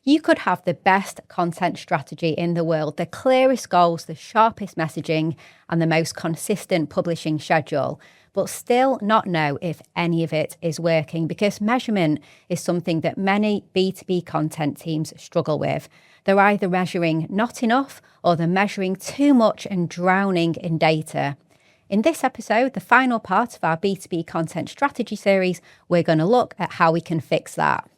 You could have the best content strategy in the world, the clearest goals, the sharpest messaging, and the most consistent publishing schedule, but still not know if any of it is working, because measurement is something that many B2B content teams struggle with. They're either measuring not enough or they're measuring too much and drowning in data. In this episode, the final part of our B2B Content Strategy Series, we're going to look at how we can fix that.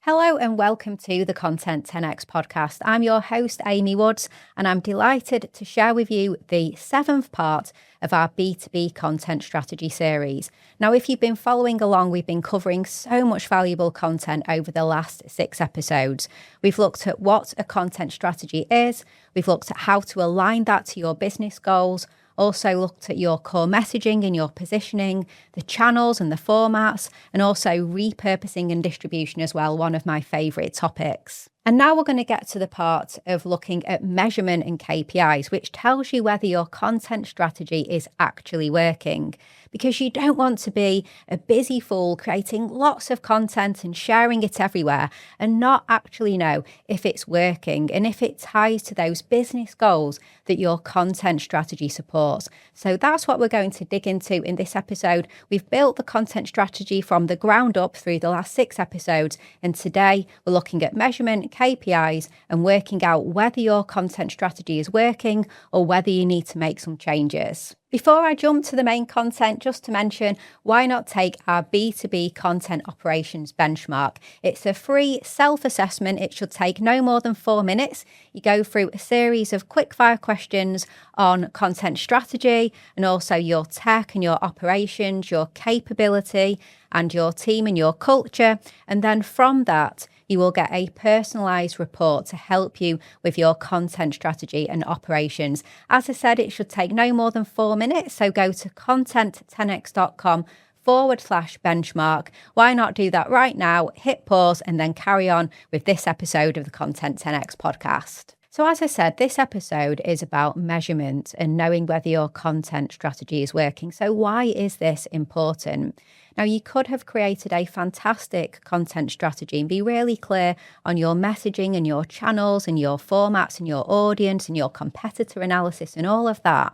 Hello and welcome to the Content 10x podcast. I'm your host, Amy Woods, and I'm delighted to share with you the 7th part of our B2B Content Strategy Series. Now, if you've been following along, we've been covering so much valuable content over the last 6 episodes. We've looked at what a content strategy is. We've looked at how to align that to your business goals. Also looked at your core messaging and your positioning, the channels and the formats, and also repurposing and distribution as well, one of my favourite topics. And now we're going to get to the part of looking at measurement and KPIs, which tells you whether your content strategy is actually working. Because you don't want to be a busy fool creating lots of content and sharing it everywhere and not actually know if it's working and if it ties to those business goals that your content strategy supports. So that's what we're going to dig into in this episode. We've built the content strategy from the ground up through the last 6 episodes, and today we're looking at measurement, KPIs, and working out whether your content strategy is working or whether you need to make some changes. Before I jump to the main content, just to mention, why not take our B2B Content Operations Benchmark? It's a free self-assessment. It should take no more than 4 minutes. You go through a series of quick-fire questions on content strategy and also your tech and your operations, your capability and your team and your culture. And then from that, you will get a personalised report to help you with your content strategy and operations. As I said, it should take no more than 4 minutes. So go to content10x.com/benchmark. Why not do that right now? Hit pause and then carry on with this episode of the Content 10x podcast. So as I said, this episode is about measurement and knowing whether your content strategy is working. So why is this important? Now, you could have created a fantastic content strategy and be really clear on your messaging and your channels and your formats and your audience and your competitor analysis and all of that.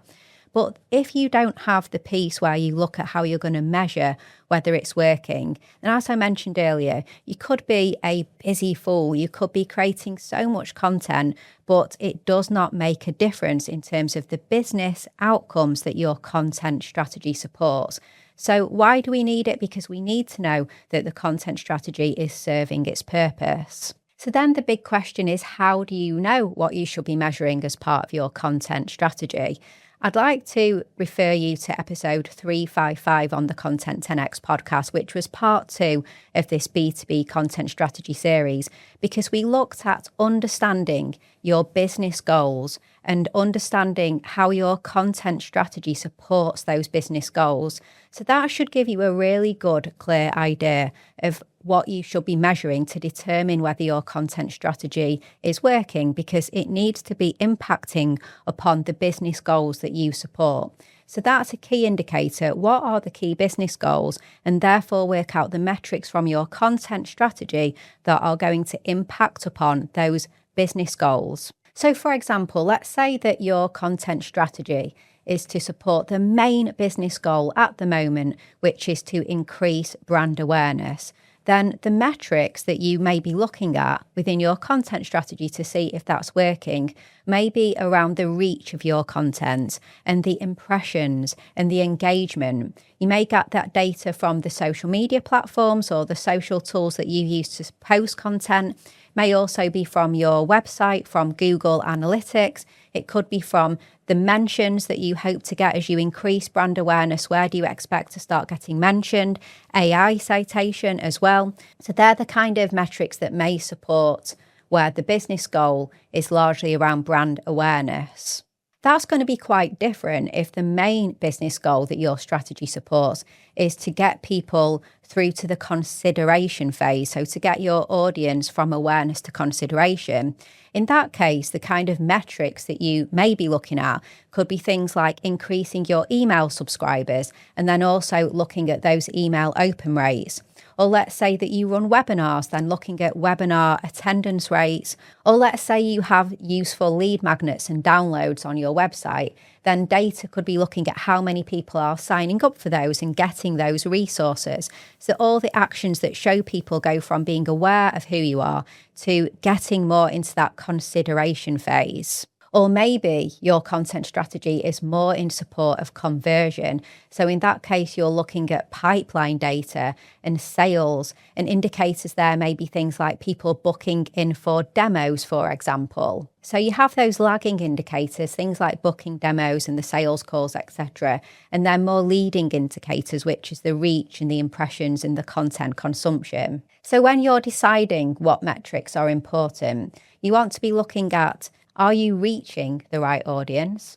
But if you don't have the piece where you look at how you're going to measure whether it's working, and as I mentioned earlier, you could be a busy fool. You could be creating so much content, but it does not make a difference in terms of the business outcomes that your content strategy supports. So why do we need it? Because we need to know that the content strategy is serving its purpose. So then the big question is, how do you know what you should be measuring as part of your content strategy? I'd like to refer you to episode 355 on the Content 10x podcast, which was part 2 of this B2B Content Strategy Series, because we looked at understanding your business goals and understanding how your content strategy supports those business goals. So that should give you a really good, clear idea of what you should be measuring to determine whether your content strategy is working, because it needs to be impacting upon the business goals that you support. So that's a key indicator. What are the key business goals? And therefore work out the metrics from your content strategy that are going to impact upon those business goals. So for example, let's say that your content strategy is to support the main business goal at the moment, which is to increase brand awareness. Then the metrics that you may be looking at within your content strategy to see if that's working may be around the reach of your content and the impressions and the engagement. You may get that data from the social media platforms or the social tools that you use to post content. May also be from your website, from Google Analytics. It could be from the mentions that you hope to get as you increase brand awareness. Where do you expect to start getting mentioned? AI citation as well. So they're the kind of metrics that may support where the business goal is largely around brand awareness. That's going to be quite different if the main business goal that your strategy supports is to get people through to the consideration phase. So to get your audience from awareness to consideration. In that case, the kind of metrics that you may be looking at could be things like increasing your email subscribers and then also looking at those email open rates. Or let's say that you run webinars, then looking at webinar attendance rates. Or let's say you have useful lead magnets and downloads on your website, then data could be looking at how many people are signing up for those and getting those resources. So all the actions that show people go from being aware of who you are to getting more into that consideration phase. Or maybe your content strategy is more in support of conversion. So in that case, you're looking at pipeline data and sales, and indicators there may be things like people booking in for demos, for example. So you have those lagging indicators, things like booking demos and the sales calls, etc. And then more leading indicators, which is the reach and the impressions and the content consumption. So when you're deciding what metrics are important, you want to be looking at, are you reaching the right audience?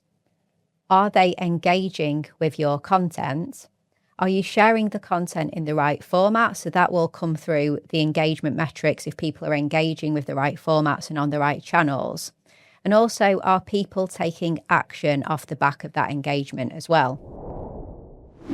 Are they engaging with your content? Are you sharing the content in the right format? So that will come through the engagement metrics if people are engaging with the right formats and on the right channels. And also, are people taking action off the back of that engagement as well?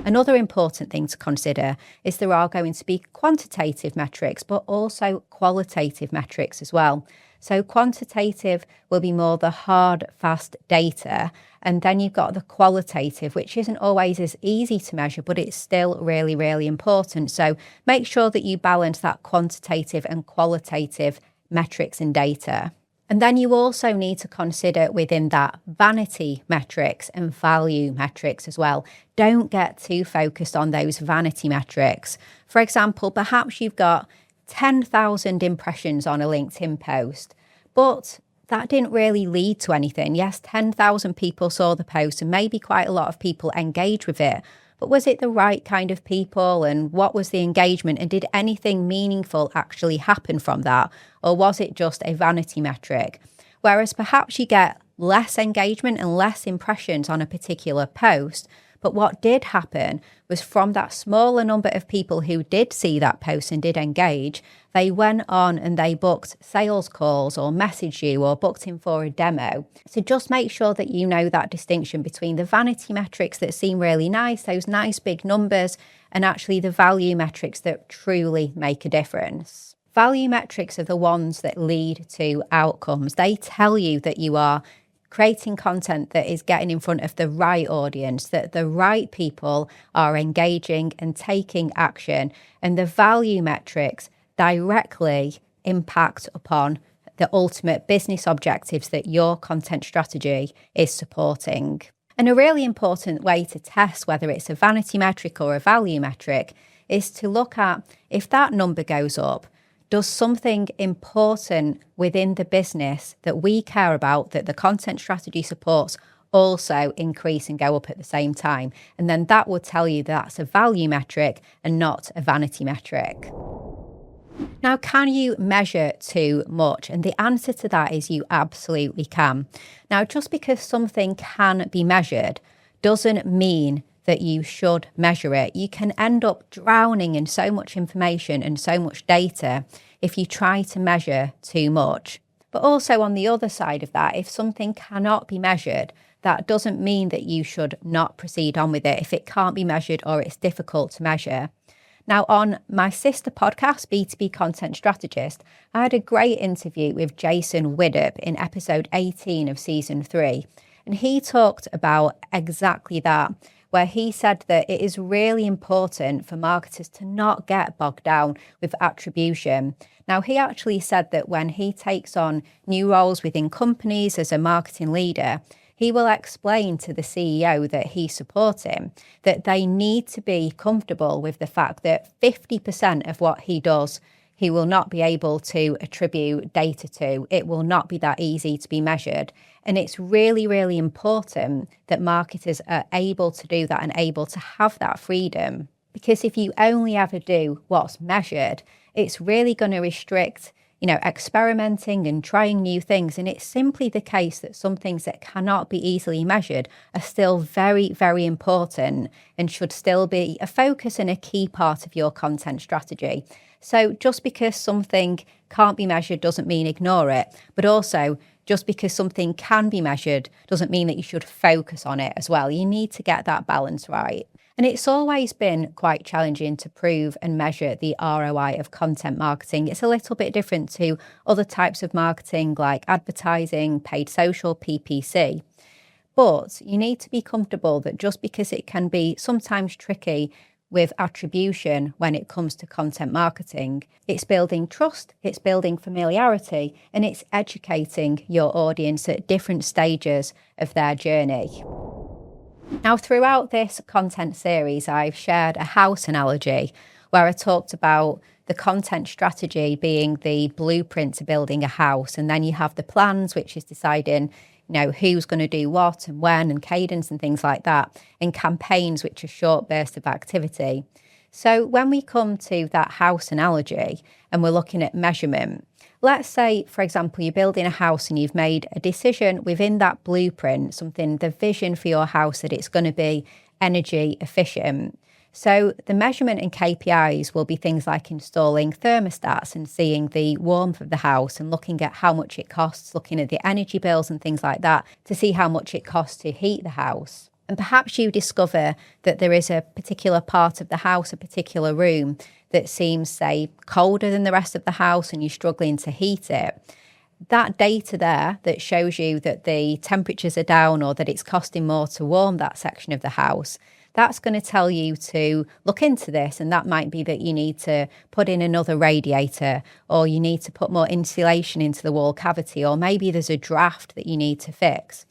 Another important thing to consider is there are going to be quantitative metrics, but also qualitative metrics as well. So quantitative will be more the hard, fast data. And then you've got the qualitative, which isn't always as easy to measure, but it's still really, really important. So make sure that you balance that quantitative and qualitative metrics and data. And then you also need to consider within that vanity metrics and value metrics as well. Don't get too focused on those vanity metrics. For example, perhaps you've got 10,000 impressions on a LinkedIn post, but that didn't really lead to anything. Yes, 10,000 people saw the post and maybe quite a lot of people engaged with it, but was it the right kind of people, and what was the engagement, and did anything meaningful actually happen from that, or was it just a vanity metric? Whereas perhaps you get less engagement and less impressions on a particular post, but what did happen was from that smaller number of people who did see that post and did engage, they went on and they booked sales calls or messaged you or booked in for a demo. So just make sure that you know that distinction between the vanity metrics that seem really nice, those nice big numbers, and actually the value metrics that truly make a difference. Value metrics are the ones that lead to outcomes. They tell you that you are creating content that is getting in front of the right audience, that the right people are engaging and taking action, and the value metrics directly impact upon the ultimate business objectives that your content strategy is supporting. And a really important way to test whether it's a vanity metric or a value metric is to look at, if that number goes up, does something important within the business that we care about, that the content strategy supports, also increase and go up at the same time? And then that will tell you that's a value metric and not a vanity metric. Now, can you measure too much? And the answer to that is you absolutely can. Now, just because something can be measured doesn't mean that you should measure it. You can end up drowning in so much information and so much data if you try to measure too much. But also on the other side of that, if something cannot be measured, that doesn't mean that you should not proceed on with it if it can't be measured or it's difficult to measure. Now, on my sister podcast, B2B Content Strategist, I had a great interview with Jason Widup in episode 18 of season 3. And he talked about exactly that, where he said that it is really important for marketers to not get bogged down with attribution. Now, he actually said that when he takes on new roles within companies as a marketing leader, he will explain to the CEO that he's supporting that they need to be comfortable with the fact that 50% of what he does, he will not be able to attribute data to. It will not be that easy to be measured. And it's really, really important that marketers are able to do that and able to have that freedom. Because if you only ever do what's measured, it's really going to restrict experimenting and trying new things. And it's simply the case that some things that cannot be easily measured are still very, very important and should still be a focus and a key part of your content strategy. So just because something can't be measured doesn't mean ignore it, but also just because something can be measured doesn't mean that you should focus on it as well. You need to get that balance right. And it's always been quite challenging to prove and measure the ROI of content marketing. It's a little bit different to other types of marketing like advertising, paid social, PPC. But you need to be comfortable that just because it can be sometimes tricky with attribution when it comes to content marketing, it's building trust, it's building familiarity, and it's educating your audience at different stages of their journey. Now, throughout this content series, I've shared a house analogy where I talked about the content strategy being the blueprint to building a house. And then you have the plans, which is deciding, who's going to do what and when and cadence and things like that. And campaigns, which are short bursts of activity. So when we come to that house analogy and we're looking at measurement, let's say, for example, you're building a house and you've made a decision within that blueprint, the vision for your house, that it's going to be energy efficient. So the measurement and KPIs will be things like installing thermostats and seeing the warmth of the house and looking at how much it costs, looking at the energy bills and things like that to see how much it costs to heat the house. And perhaps you discover that there is a particular part of the house, a particular room that seems, say, colder than the rest of the house and you're struggling to heat it. That data there that shows you that the temperatures are down or that it's costing more to warm that section of the house, that's going to tell you to look into this. And that might be that you need to put in another radiator, or you need to put more insulation into the wall cavity, or maybe there's a draft that you need to fix.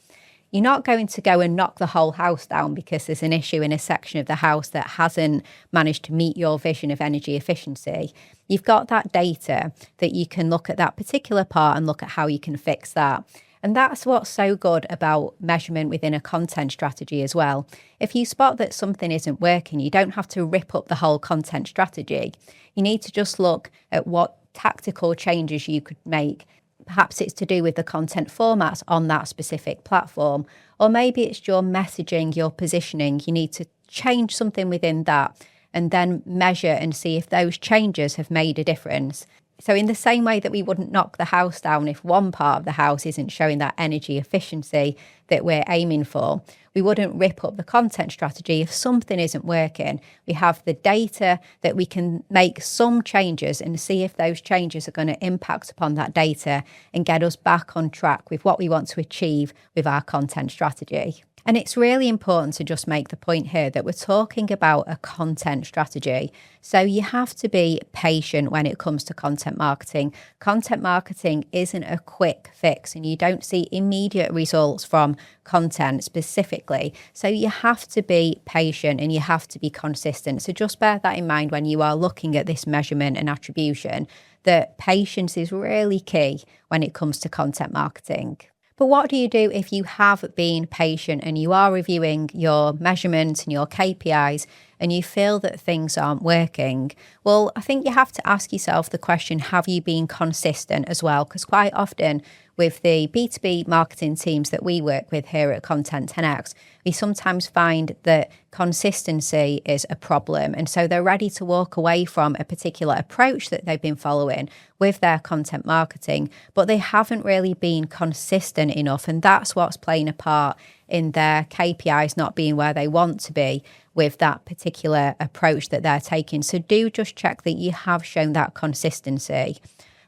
You're not going to go and knock the whole house down because there's an issue in a section of the house that hasn't managed to meet your vision of energy efficiency. You've got that data that you can look at that particular part and look at how you can fix that. And that's what's so good about measurement within a content strategy as well. If you spot that something isn't working, you don't have to rip up the whole content strategy. You need to just look at what tactical changes you could make. Perhaps it's to do with the content formats on that specific platform, or maybe it's your messaging, your positioning. You need to change something within that and then measure and see if those changes have made a difference. So in the same way that we wouldn't knock the house down if one part of the house isn't showing that energy efficiency that we're aiming for, we wouldn't rip up the content strategy if something isn't working. We have the data that we can make some changes and see if those changes are going to impact upon that data and get us back on track with what we want to achieve with our content strategy. And it's really important to just make the point here that we're talking about a content strategy. So you have to be patient when it comes to content marketing. Content marketing isn't a quick fix and you don't see immediate results from content specifically. So you have to be patient and you have to be consistent. So just bear that in mind when you are looking at this measurement and attribution, that patience is really key when it comes to content marketing. But what do you do if you have been patient and you are reviewing your measurements and your KPIs and you feel that things aren't working? Well, I think you have to ask yourself the question, have you been consistent as well? Because quite often with the B2B marketing teams that we work with here at Content 10X, we sometimes find that consistency is a problem. And so they're ready to walk away from a particular approach that they've been following with their content marketing, but they haven't really been consistent enough. And that's what's playing a part in their KPIs not being where they want to be with that particular approach that they're taking. So do just check that you have shown that consistency.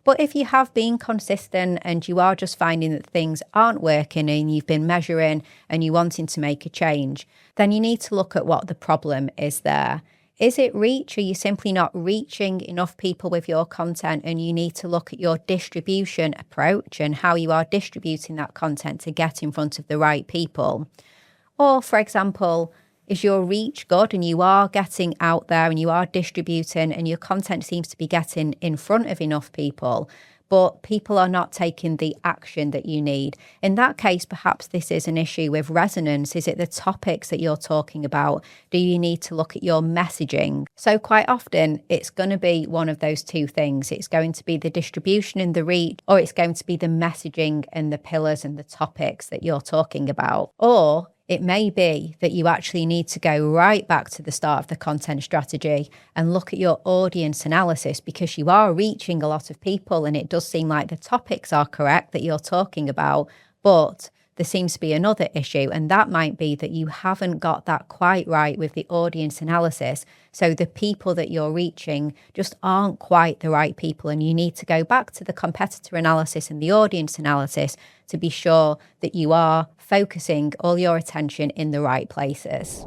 But if you have been consistent and you are just finding that things aren't working and you've been measuring and you're wanting to make a change, then you need to look at what the problem is there. Is it reach? Are you simply not reaching enough people with your content and you need to look at your distribution approach and how you are distributing that content to get in front of the right people? Or, for example, is your reach good and you are getting out there and you are distributing and your content seems to be getting in front of enough people, but people are not taking the action that you need. In that case, perhaps this is an issue with resonance. Is it the topics that you're talking about? Do you need to look at your messaging? So quite often, it's going to be one of those two things. It's going to be the distribution and the reach, or it's going to be the messaging and the pillars and the topics that you're talking about. Or it may be that you actually need to go right back to the start of the content strategy and look at your audience analysis, because you are reaching a lot of people and it does seem like the topics are correct that you're talking about, but there seems to be another issue, and that might be that you haven't got that quite right with the audience analysis. So the people that you're reaching just aren't quite the right people, and you need to go back to the competitor analysis and the audience analysis to be sure that you are focusing all your attention in the right places.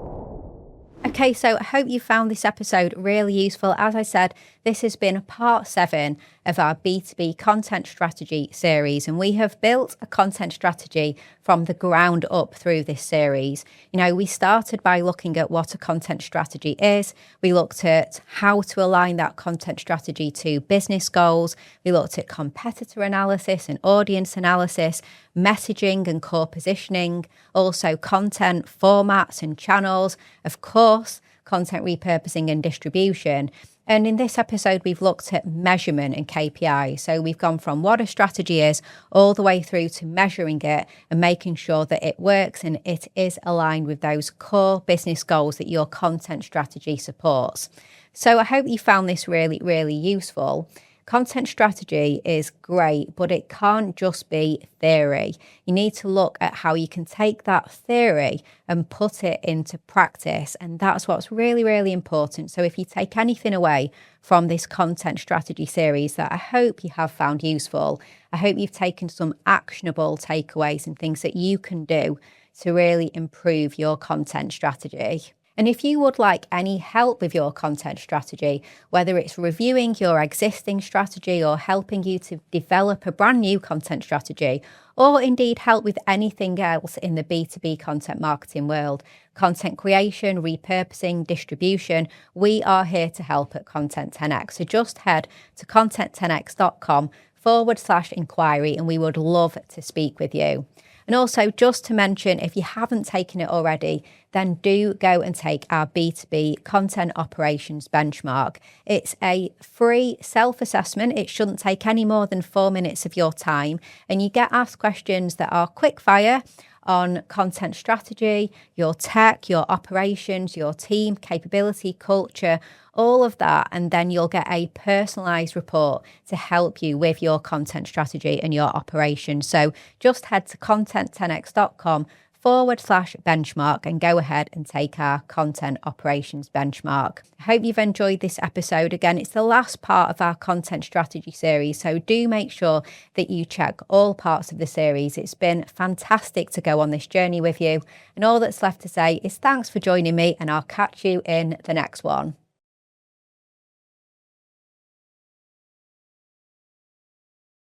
Okay, so I hope you found this episode really useful. As I said, this has been part 7 of our B2B Content Strategy Series, and we have built a content strategy from the ground up through this series. You know, we started by looking at what a content strategy is. We looked at how to align that content strategy to business goals. We looked at competitor analysis and audience analysis, messaging and core positioning, also content formats and channels, of course, content repurposing and distribution. And in this episode, we've looked at measurement and KPI. So we've gone from what a strategy is all the way through to measuring it and making sure that it works and it is aligned with those core business goals that your content strategy supports. So I hope you found this really, really useful. Content strategy is great, but it can't just be theory. You need to look at how you can take that theory and put it into practice. And that's what's really, really important. So if you take anything away from this content strategy series that I hope you have found useful, I hope you've taken some actionable takeaways and things that you can do to really improve your content strategy. And if you would like any help with your content strategy, whether it's reviewing your existing strategy or helping you to develop a brand new content strategy, or indeed help with anything else in the B2B content marketing world, content creation, repurposing, distribution, we are here to help at Content 10x. So just head to content10x.com/inquiry and we would love to speak with you. And also, just to mention, if you haven't taken it already, then do go and take our B2B Content Operations Benchmark. It's a free self-assessment. It shouldn't take any more than 4 minutes of your time. And you get asked questions that are quick fire on content strategy, your tech, your operations, your team, capability, culture, all of that. And then you'll get a personalized report to help you with your content strategy and your operations. So just head to content10x.com/benchmark and go ahead and take our content operations benchmark. I hope you've enjoyed this episode. Again, it's the last part of our content strategy series, so do make sure that you check all parts of the series. It's been fantastic to go on this journey with you, and all that's left to say is thanks for joining me, and I'll catch you in the next one.